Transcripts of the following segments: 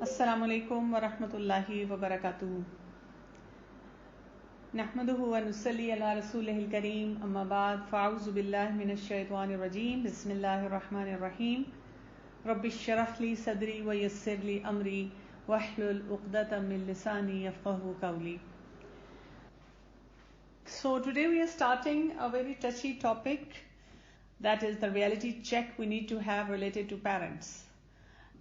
Assalamu alaikum wa rahmatullahi wa barakatuh. Nahmaduhu wa nusalli ala rasulihil kareem amma ba'd fa'auzu billahi minash shaitanir rajeem bismillahir rahmanir rahim rabbi shrah li sadri wa yassir li amri wahlul 'uqdatam min lisani yafqahu qawli. So today we are starting a very touchy topic, that is the reality check we need to have related to parents.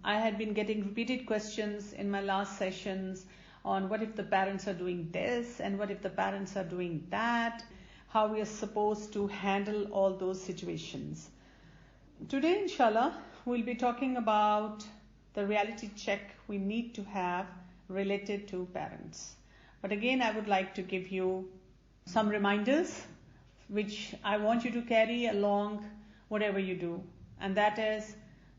I had been getting repeated questions in my last sessions on what if the parents are doing this and what if the parents are doing that, how we are supposed to handle all those situations. Today, inshallah, we'll be talking about the reality check we need to have related to parents. But again, I would like to give you some reminders which I want you to carry along whatever you do, and that is,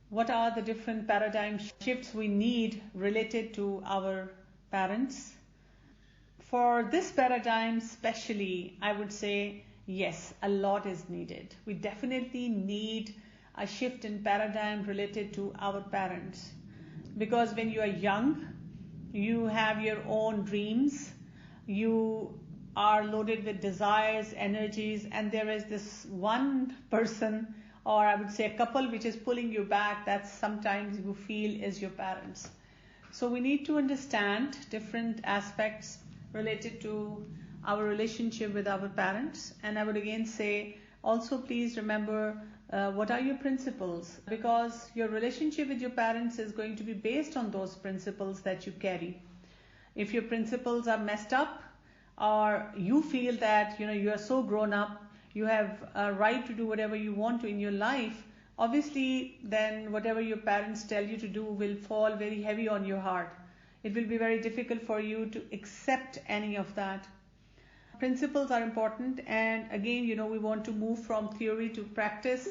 what are the different paradigm shifts we need related to our parents? For this paradigm especially, I would say, yes, a lot is needed. We definitely need a shift in paradigm related to our parents. Because when you are young, you have your own dreams, you are loaded with desires, energies, and there is this one person, or I would say a couple, which is pulling you back, that sometimes you feel is your parents. So we need to understand different aspects related to our relationship with our parents. And I would again say, also please remember what are your principles, because your relationship with your parents is going to be based on those principles that you carry. If your principles are messed up, or you feel that you are so grown up, you have a right to do whatever you want to in your life, obviously then whatever your parents tell you to do will fall very heavy on your heart. It will be very difficult for you to accept any of that. Principles are important, and again, we want to move from theory to practice,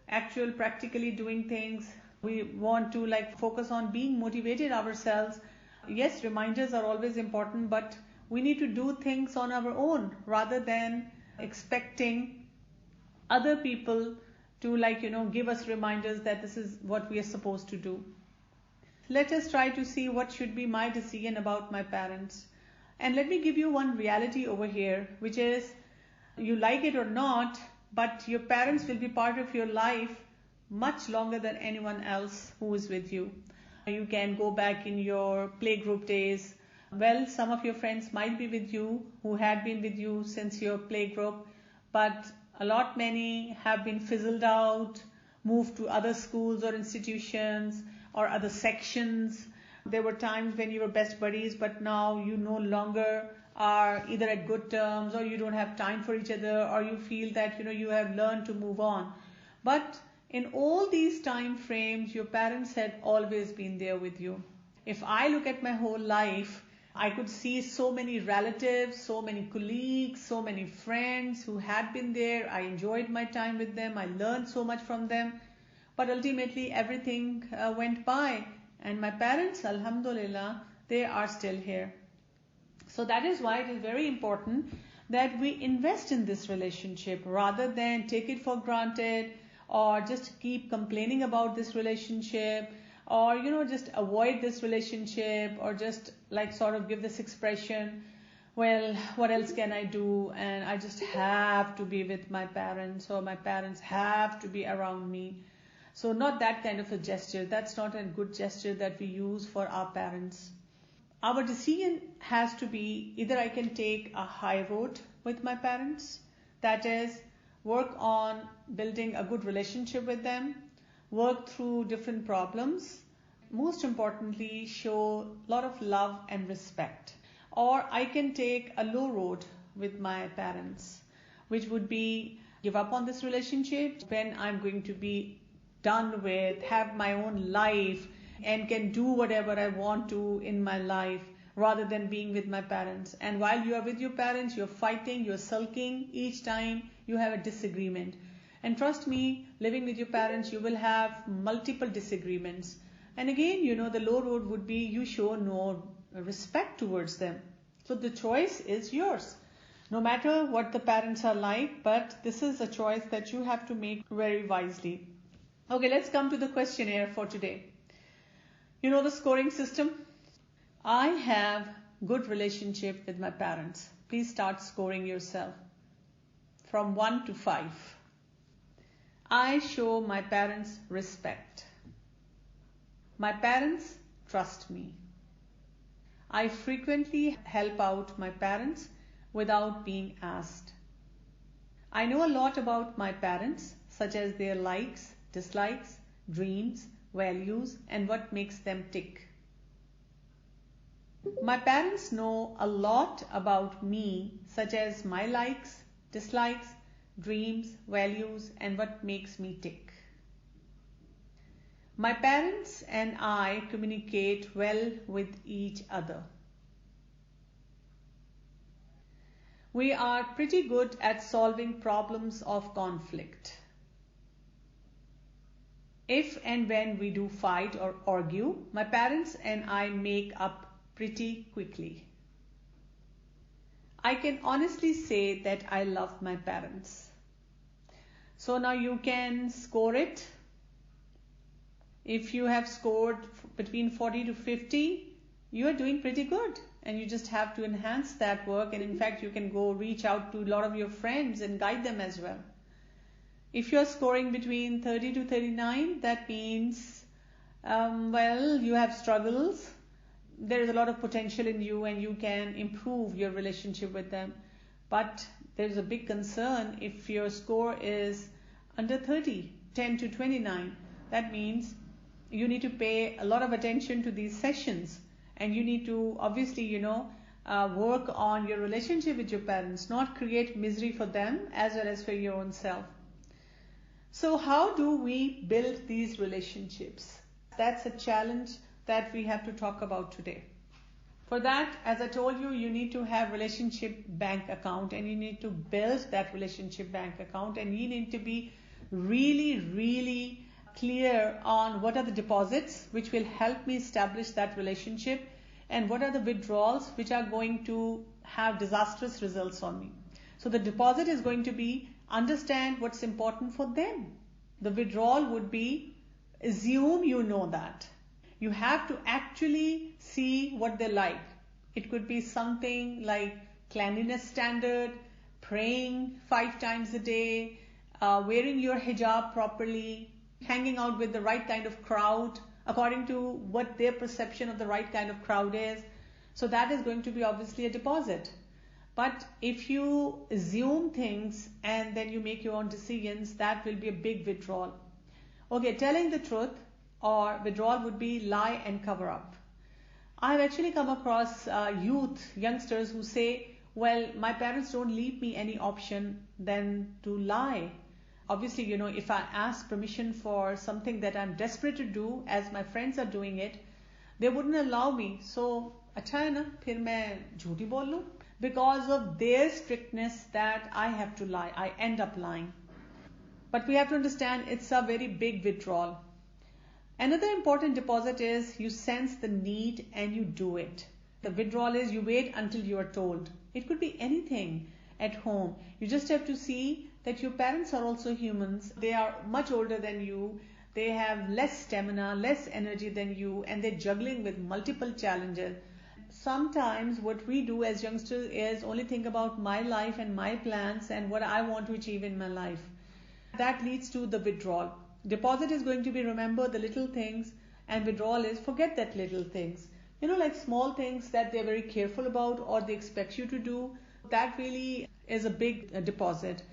actual practically doing things. We want to focus on being motivated ourselves. Yes, reminders are always important, but we need to do things on our own rather than expecting other people to give us reminders that this is what we are supposed to do. Let us try to see what should be my decision about my parents. And let me give you one reality over here, which is, you like it or not, but your parents will be part of your life much longer than anyone else who is with you. You can go back in your playgroup days. Well, some of your friends might be with you who had been with you since your playgroup, but a lot many have been fizzled out, moved to other schools or institutions or other sections. There were times when you were best buddies, but now you no longer are either at good terms, or you don't have time for each other, or you feel that you have learned to move on. But in all these time frames, your parents had always been there with you. If I look at my whole life, I could see so many relatives, so many colleagues, so many friends who had been there. I enjoyed my time with them. I learned so much from them. But ultimately everything went by. And my parents, alhamdulillah, they are still here. So that is why it is very important that we invest in this relationship rather than take it for granted, or just keep complaining about this relationship, or just avoid this relationship, or just sort of give this expression, well, what else can I do, and I just have to be with my parents, or my parents have to be around me. So not that kind of a gesture. That's not a good gesture that we use for our parents. Our decision has to be, either I can take a high road with my parents, that is, work on building a good relationship with them, work through different problems, most importantly, show a lot of love and respect. Or I can take a low road with my parents, which would be give up on this relationship when I'm going to be done with, have my own life, and can do whatever I want to in my life, rather than being with my parents. And while you are with your parents, you're fighting, you're sulking each time you have a disagreement. And trust me, living with your parents, you will have multiple disagreements. And again, the low road would be you show no respect towards them. So the choice is yours, no matter what the parents are like, but this is a choice that you have to make very wisely. Okay, let's come to the questionnaire for today. You know the scoring system? I have good relationship with my parents. Please start scoring yourself from 1 to 5. I show my parents respect. My parents trust me. I frequently help out my parents without being asked. I know a lot about my parents, such as their likes, dislikes, dreams, values, and what makes them tick. My parents know a lot about me, such as my likes, dislikes, dreams, values, and what makes me tick. My parents and I communicate well with each other. We are pretty good at solving problems of conflict. If and when we do fight or argue, my parents and I make up pretty quickly. I can honestly say that I love my parents. So now you can score it. If you have scored between 40 to 50, you are doing pretty good. And you just have to enhance that work. And in fact, you can go reach out to a lot of your friends and guide them as well. If you're scoring between 30 to 39, that means, you have struggles. There is a lot of potential in you and you can improve your relationship with them. But there's a big concern if your score is under 30, 10 to 29. That means you need to pay a lot of attention to these sessions. And you need to obviously, work on your relationship with your parents, not create misery for them as well as for your own self. So how do we build these relationships? That's a challenge that we have to talk about today. For that, as I told you, you need to have relationship bank account and you need to build that relationship bank account and you need to be really, really clear on what are the deposits which will help me establish that relationship and what are the withdrawals which are going to have disastrous results on me. So the deposit is going to be understand what's important for them. The withdrawal would be assume you know that. You have to actually see what they like. It could be something like cleanliness standard, praying 5 times a day, wearing your hijab properly, hanging out with the right kind of crowd according to what their perception of the right kind of crowd is. So that is going to be obviously a deposit. But if you assume things and then you make your own decisions, that will be a big withdrawal. Okay, telling the truth or withdrawal would be lie and cover up. I've actually come across youngsters who say, well, my parents don't leave me any option than to lie. Obviously, if I ask permission for something that I'm desperate to do, as my friends are doing it, they wouldn't allow me. So, अच्छा है ना, फिर मैं झूठी बोल लूं? Because of their strictness that I have to lie, I end up lying. But we have to understand it's a very big withdrawal. Another important deposit is you sense the need and you do it. The withdrawal is you wait until you are told. It could be anything at home. You just have to see that your parents are also humans. They are much older than you. They have less stamina, less energy than you, and they're juggling with multiple challenges. Sometimes what we do as youngsters is only think about my life and my plans and what I want to achieve in my life. That leads to the withdrawal. Deposit is going to be remember the little things, and withdrawal is forget that little things. Like small things that they're very careful about or they expect you to do. That really is a big deposit.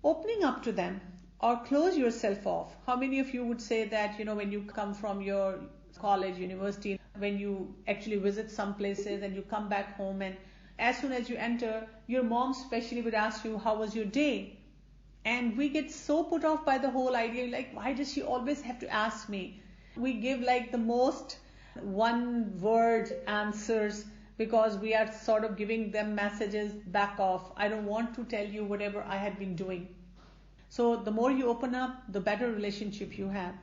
Opening up to them or close yourself off. How many of you would say that, when you come from your college, university, when you actually visit some places and you come back home and as soon as you enter, your mom especially would ask you, how was your day? And we get so put off by the whole idea, like, why does she always have to ask me? We give like the most one-word answers because we are sort of giving them messages, back off. I don't want to tell you whatever I had been doing. So the more you open up, the better relationship you have.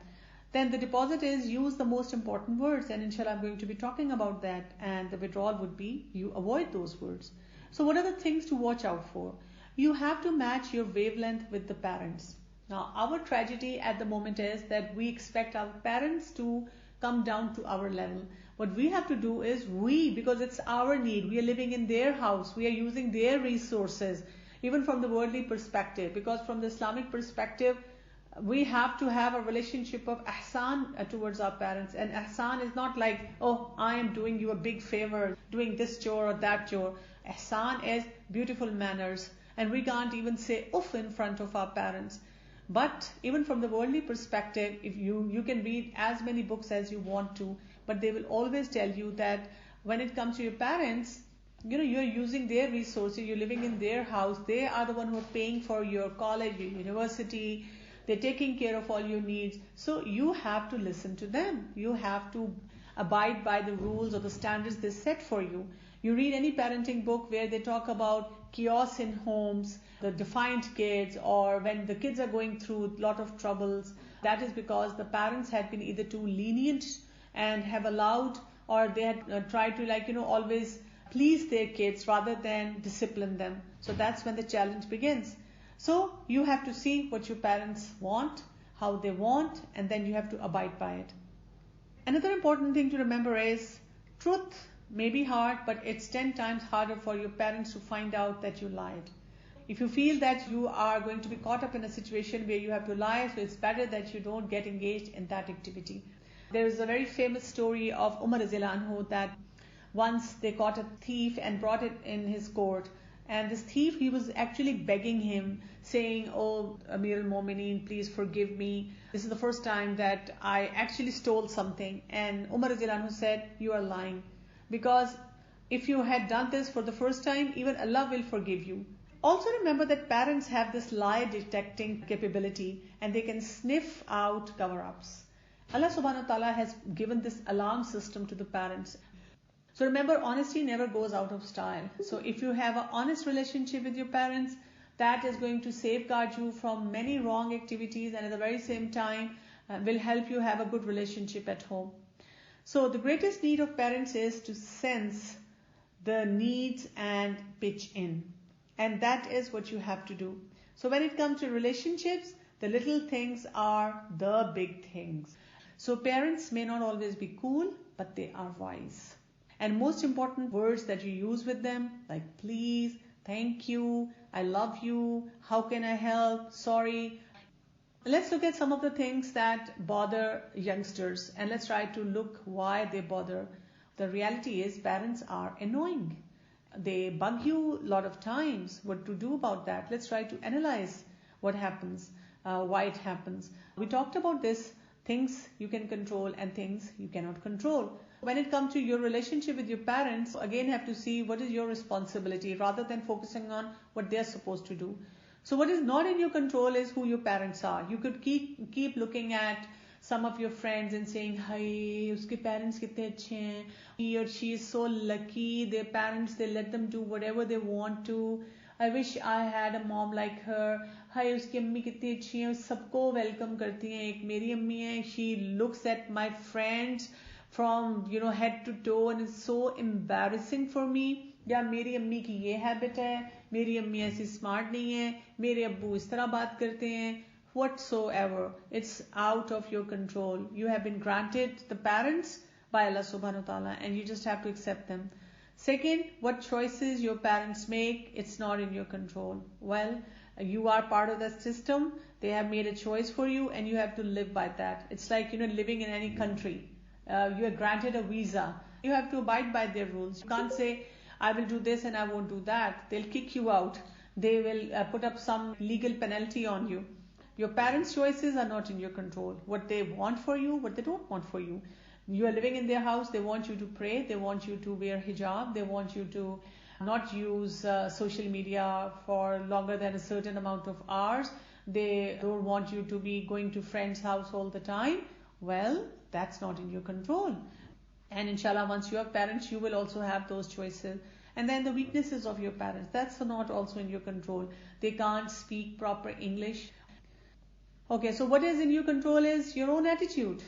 Then the deposit is use the most important words, and inshallah I'm going to be talking about that, and the withdrawal would be you avoid those words. So what are the things to watch out for? You have to match your wavelength with the parents. Now our tragedy at the moment is that we expect our parents to come down to our level. What we have to do is because it's our need, we are living in their house, we are using their resources, even from the worldly perspective, because from the Islamic perspective, we have to have a relationship of ihsan towards our parents. And ihsan is not like, oh, I am doing you a big favor, doing this chore or that chore. Ihsan is beautiful manners, and we can't even say uff in front of our parents. But even from the worldly perspective, if you can read as many books as you want to, but they will always tell you that when it comes to your parents, you're using their resources, you're living in their house, they are the one who are paying for your college, your university, they're taking care of all your needs. So you have to listen to them. You have to abide by the rules or the standards they set for you. You read any parenting book where they talk about chaos in homes, the defiant kids, or when the kids are going through a lot of troubles. That is because the parents had been either too lenient and have allowed, or they had tried to always please their kids rather than discipline them. So that's when the challenge begins. So you have to see what your parents want, how they want, and then you have to abide by it. Another important thing to remember is truth may be hard, but it's 10 times harder for your parents to find out that you lied. If you feel that you are going to be caught up in a situation where you have to lie, so it's better that you don't get engaged in that activity. There is a very famous story of Umar radhiyallahu anhu that once they caught a thief and brought it in his court. And this thief, he was actually begging him, saying, oh, Amir al-Mu'mineen, please forgive me. This is the first time that I actually stole something. And Umar radhiyallahu anhu said, you are lying. Because if you had done this for the first time, even Allah will forgive you. Also remember that parents have this lie detecting capability and they can sniff out cover-ups. Allah subhanahu wa ta'ala has given this alarm system to the parents. So remember, honesty never goes out of style. So if you have an honest relationship with your parents, that is going to safeguard you from many wrong activities, and at the very same time will help you have a good relationship at home. So the greatest need of parents is to sense the needs and pitch in. And that is what you have to do. So when it comes to relationships, the little things are the big things. So parents may not always be cool, but they are wise. And most important words that you use with them, like please, thank you, I love you, how can I help, sorry. Let's look at some of the things that bother youngsters, and let's try to look why they bother. The reality is parents are annoying. They bug you a lot of times. What to do about that? Let's try to analyze what happens, why it happens. We talked about this, things you can control and things you cannot control. When it comes to your relationship with your parents, again have to see what is your responsibility rather than focusing on what they're supposed to do. So what is not in your control is who your parents are. You could keep looking at some of your friends and saying, "Hi, uske parents kitne achhe hain. He or she is so lucky. Their parents, they let them do whatever they want to. I wish I had a mom like her. Hi, uski ammi kitni achhi hai. Sabko welcome karti hain. Ek meri ammi hai. She looks at my friends from head to toe and it's so embarrassing for me. या मेरी अम्मी की ये habit है, मेरी अम्मी ऐसी smart नहीं है, मेरे अब्बू इस तरह बात करते हैं." Whatsoever, it's out of your control. You have been granted the parents by Allah subhanahu wa ta'ala and you just have to accept them. Second, what choices your parents make, it's not in your control. Well, you are part of that system. They have made a choice for you and you have to live by that. It's like living in any country. You are granted a visa. You have to abide by their rules. You can't say, I will do this and I won't do that. They'll kick you out. They will put up some legal penalty on you. Your parents' choices are not in your control. What they want for you, what they don't want for you. You are living in their house. They want you to pray. They want you to wear hijab. They want you to not use social media for longer than a certain amount of hours. They don't want you to be going to friends' house all the time. Well, that's not in your control. And inshallah, once you have parents, you will also have those choices. And then the weaknesses of your parents, that's not also in your control. They can't speak proper English. Okay, so what is in your control is your own attitude.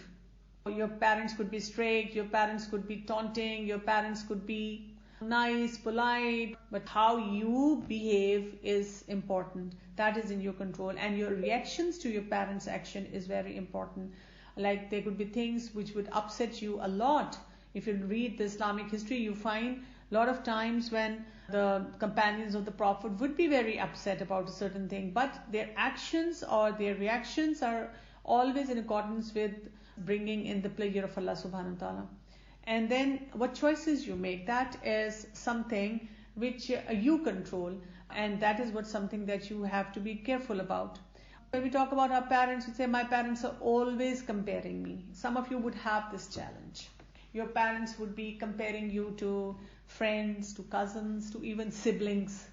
Your parents could be strict, your parents could be taunting, your parents could be nice, polite, but how you behave is important. That is in your control, and your reactions to your parents' action is very important. Like there could be things which would upset you a lot. If you read the Islamic history, you find a lot of times when the companions of the Prophet would be very upset about a certain thing, but their actions or their reactions are always in accordance with bringing in the pleasure of Allah subhanahu wa ta'ala. And then what choices you make, that is something which you control, and that is what something that you have to be careful about. When we talk about our parents, we say, my parents are always comparing me. Some of you would have this challenge. Your parents would be comparing you to friends, to cousins, to even siblings.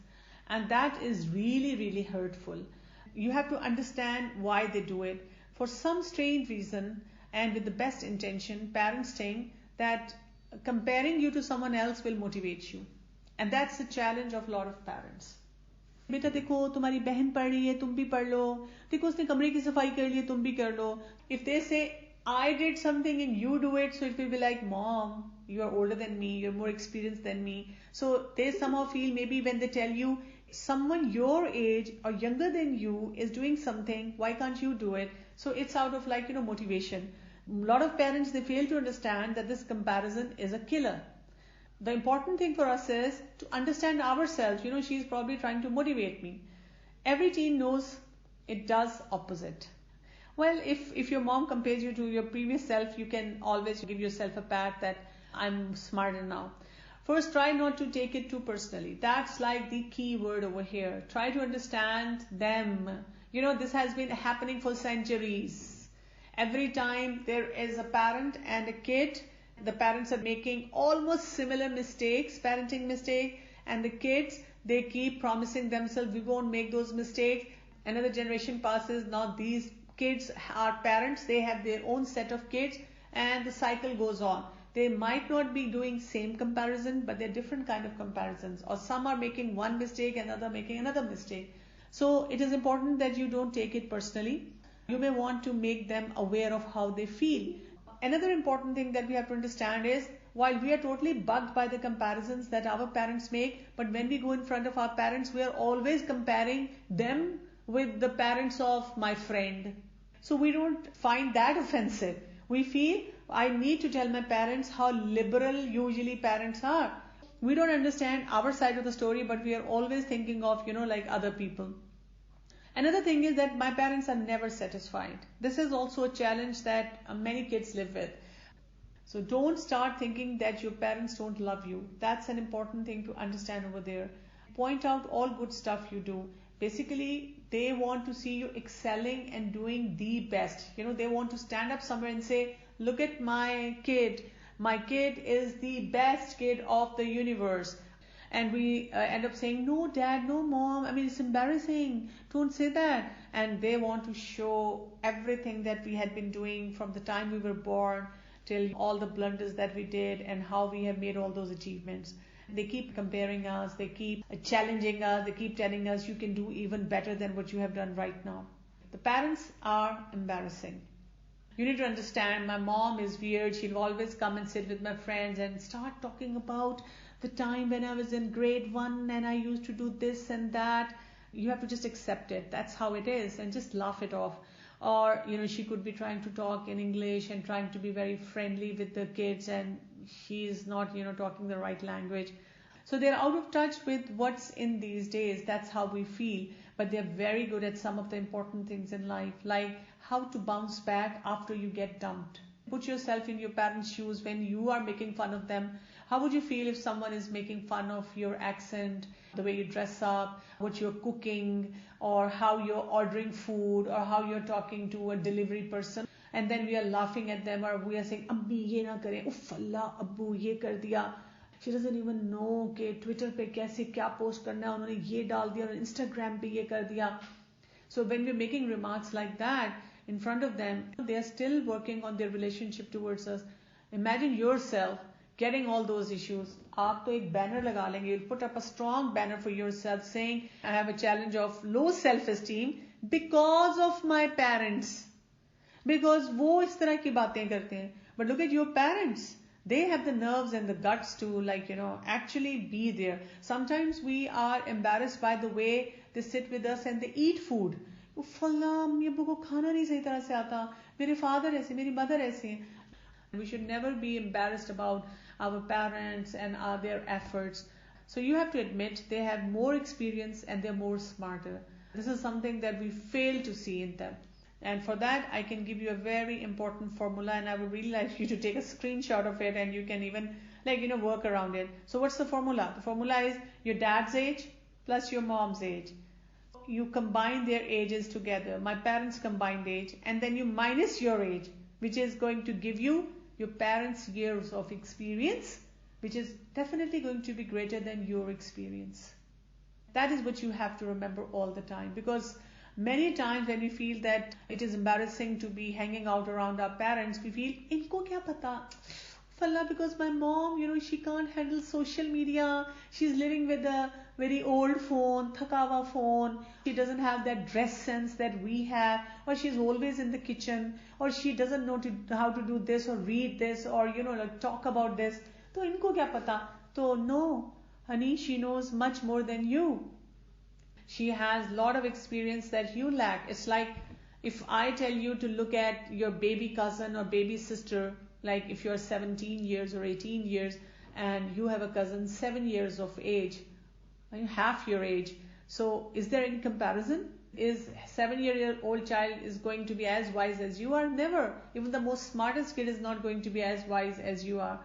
And that is really, really hurtful. You have to understand why they do it. For some strange reason and with the best intention, parents think that comparing you to someone else will motivate you. And that's the challenge of a lot of parents. बेटा देखो तुम्हारी बहन पढ़ रही है, तुम भी पढ़ लो. देखो उसने कमरे की सफाई कर ली है, तुम भी कर लो. If they say I did something and you do it, so it will be like, Mom, you are older than me, you're more experienced than me. So they somehow feel, maybe when they tell you someone your age or younger than you is doing something, why can't you do it? So it's out of like, motivation. A lot of parents, they fail to understand that this comparison is a killer. The important thing for us is to understand ourselves. She's probably trying to motivate me. Every teen knows it does opposite. Well, if your mom compares you to your previous self, you can always give yourself a pat that I'm smarter now. First, try not to take it too personally. That's like the key word over here. Try to understand them. This has been happening for centuries. Every time there is a parent and a kid, the parents are making almost similar mistakes, parenting mistake, and the kids, they keep promising themselves, we won't make those mistakes. Another generation passes, now these kids are parents, they have their own set of kids, and the cycle goes on. They might not be doing same comparison, but they're different kind of comparisons. Or some are making one mistake and other making another mistake. So it is important that you don't take it personally. You may want to make them aware of how they feel. Another important thing that we have to understand is, while we are totally bugged by the comparisons that our parents make, but when we go in front of our parents, we are always comparing them with the parents of my friend. So we don't find that offensive. We feel, I need to tell my parents how liberal usually parents are. We don't understand our side of the story, but we are always thinking of, like other people. Another thing is that my parents are never satisfied. This is also a challenge that many kids live with. So don't start thinking that your parents don't love you. That's an important thing to understand over there. Point out all good stuff you do. Basically, they want to see you excelling and doing the best. They want to stand up somewhere and say, look at my kid. My kid is the best kid of the universe. And we end up saying, no dad, no mom, it's embarrassing, don't say that. And they want to show everything that we had been doing from the time we were born till all the blunders that we did and how we have made all those achievements. They keep comparing us, they keep challenging us, they keep telling us you can do even better than what you have done right now. The parents are embarrassing. You need to understand, my mom is weird, she'll always come and sit with my friends and start talking about the time when I was in grade 1 and I used to do this and that. You have to just accept it. That's how it is, and just laugh it off. Or, she could be trying to talk in English and trying to be very friendly with the kids, and she's not, talking the right language. So they're out of touch with what's in these days. That's how we feel. But they're very good at some of the important things in life, like how to bounce back after you get dumped. Put yourself in your parents' shoes when you are making fun of them. How would you feel if someone is making fun of your accent, the way you dress up, what you're cooking, or how you're ordering food, or how you're talking to a delivery person? And then we are laughing at them, or we are saying, Ammi ye na kare, uff Allah, Abbu ye kar diya. She doesn't even know कि Twitter पे कैसे क्या post करना है, उन्होंने ये डाल दिया, और Instagram पे ये कर दिया. So when we're making remarks like that in front of them, they are still working on their relationship towards us. Imagine yourself getting all those issues. आप तो एक banner लगा लेंगे. You'll put up a strong banner for yourself saying, I have a challenge of low self-esteem because of my parents. Because वो इस तरह की बातें करते हैं. But look at your parents. They have the nerves and the guts to actually be there. Sometimes we are embarrassed by the way they sit with us and they eat food. फल्ला mummy अब्बू को खाना नहीं सही तरह से आता, मेरे फादर ऐसे, मेरी मदर ऐसे. We should never be embarrassed about our parents and their efforts. So you have to admit they have more experience and they're more smarter. This is something that we fail to see in them. And for that, I can give you a very important formula, and I would really like you to take a screenshot of it, and you can even work around it. So what's the formula? The formula is your dad's age plus your mom's age. You combine their ages together. My parents' combined age, and then you minus your age, which is going to give you your parents' years of experience, which is definitely going to be greater than your experience. That is what you have to remember all the time, because many times when we feel that it is embarrassing to be hanging out around our parents, we feel, inko kya pata? Falla, because my mom, she can't handle social media. She's living with a very old phone, thakawa phone. She doesn't have that dress sense that we have, or she's always in the kitchen, or she doesn't know how to do this or read this or talk about this. So inko kya pata? So no, honey, she knows much more than you. She has a lot of experience that you lack. It's like if I tell you to look at your baby cousin or baby sister, like if you're 17 years or 18 years and you have a cousin 7 years of age, half your age. So is there any comparison? Is 7-year-old child is going to be as wise as you are? Never. Even the most smartest kid is not going to be as wise as you are.